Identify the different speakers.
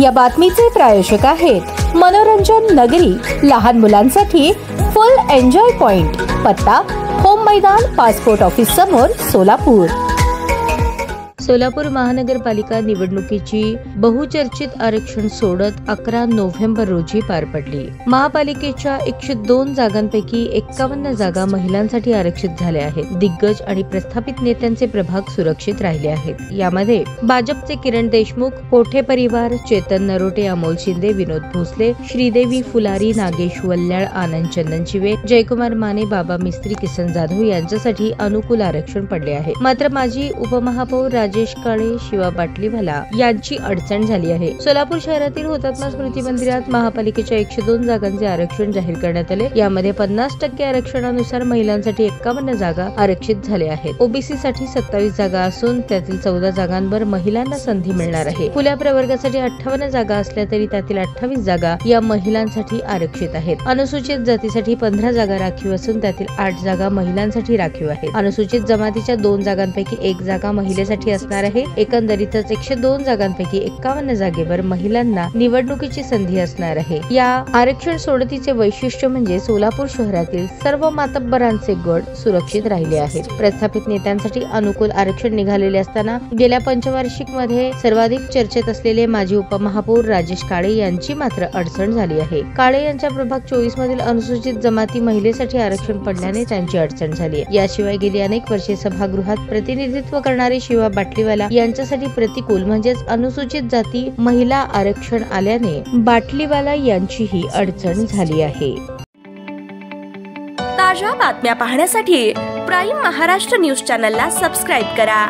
Speaker 1: या बातमीचे प्रायोजक आहेत मनोरंजन नगरी, लहान मुलांसाठी फुल एन्जॉय पॉइंट, पत्ता होम मैदान, पासपोर्ट ऑफिस समोर, सोलापूर.
Speaker 2: सोलापूर महानगरपालिका निवडणुकीची बहुचर्चित आरक्षण सोडत 11 नोव्हेंबर रोजी पार पडली. महापालिकेच्या 102 जागांपैकी 51 जागा महिलांसाठी आरक्षित झाल्या आहेत. दिग्गज आणि प्रस्थापित नेत्यांचे प्रभाग सुरक्षित राहिले आहेत. यामध्ये भाजपचे किरण देशमुख, कोठे परिवार, चेतन नरोटे, अमोल शिंदे, विनोद भोसले, श्रीदेवी फुलारी, नागेश वल्ल्याळ, आनंद चंदनशिवे, जयकुमार माने, बाबा मिस्त्री, किसन जाधव यांच्यासाठी अनुकूल आरक्षण पडले आहे. मात्र माजी उपमहापौर राजेश काळे, शिवा बाटलीवाला यांची अडचण झाली आहे. सोलापूर शहरातील हुतात्मा स्मृती मंदिरात महापालिकेच्या 102 जागांचे आरक्षण जाहीर करण्यात आले. यामध्ये 50% आरक्षणानुसार महिलांसाठी 51 जागा आरक्षित झाल्या आहेत. ओबीसी साठी 27 जागा असून त्यातील 14 जागांवर महिलांना संधी मिळणार आहे. खुल्या प्रवर्गासाठी 58 जागा असल्या तरी त्यातील 28 जागा या महिलांसाठी आरक्षित आहेत. अनुसूचित जातीसाठी 15 जागा राखीव असून त्यातील 8 जागा महिलांसाठी राखीव आहेत. अनुसूचित जमातीच्या 2 जागांपैकी 1 जागा महिलेसाठी असणार आहे. एकंदरीतच 102 जागांपैकी 51 जागेवर महिलांना निवडणुकीची संधी असणार आहे. या आरक्षण सोडतीचे वैशिष्ट्य म्हणजे सोलापूर शहरातील सर्व मातब्बरांचे गट सुरक्षित राहिले आहेत. प्रस्थापित नेत्यांसाठी अनुकूल आरक्षण निघालेले असताना गेल्या पंचवार्षिक मध्ये सर्वाधिक चर्चेत असलेले माजी उपमहापौर राजेश काळे यांची मात्र अडचण झाली आहे. काळे यांच्या प्रभाग 24 मधील अनुसूचित जमाती महिलेसाठी आरक्षण पडल्याने त्यांची अडचण झाली. याशिवाय गेली अनेक वर्षे सभागृहात प्रतिनिधित्व करणारे शिवा बाटलीवाला यांच्यासाठी प्रतिकूल म्हणजेच अनुसूचित जाती महिला आरक्षण आल्याने बाटलीवाला यांचीही अडचण झाली आहे.
Speaker 3: ताज्या बातम्या पाहण्यासाठी प्राईम महाराष्ट्र न्यूज चॅनलला सबस्क्राईब करा.